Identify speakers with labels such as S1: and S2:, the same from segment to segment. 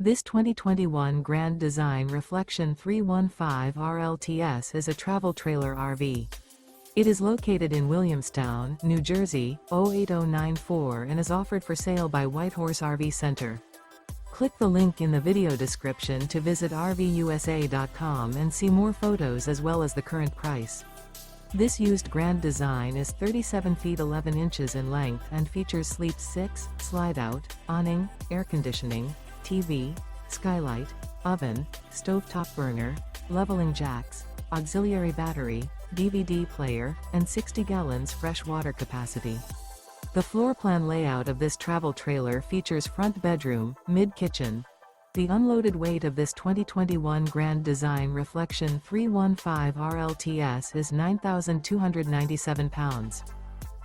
S1: This 2021 Grand Design Reflection 315 RLTS is a travel trailer RV. It is located in Williamstown, New Jersey, 08094 and is offered for sale by Whitehorse RV Center. Click the link in the video description to visit RVUSA.com and see more photos as well as the current price. This used Grand Design is 37 feet 11 inches in length and features Sleep 6, Slideout, Awning, air conditioning, TV, Skylight, oven, stovetop burner, leveling jacks, auxiliary battery, DVD player, and 60 gallons fresh water capacity. The floor plan layout of this travel trailer features front bedroom, mid-kitchen. The unloaded weight of this 2021 Grand Design Reflection 315 RLTS is 9,297 pounds.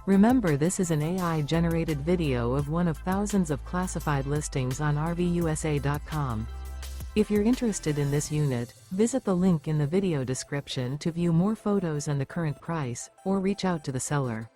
S1: Remember, this is an AI-generated video of one of thousands of classified listings on RVUSA.com. If you're interested in this unit, visit the link in the video description to view more photos and the current price, or reach out to the seller.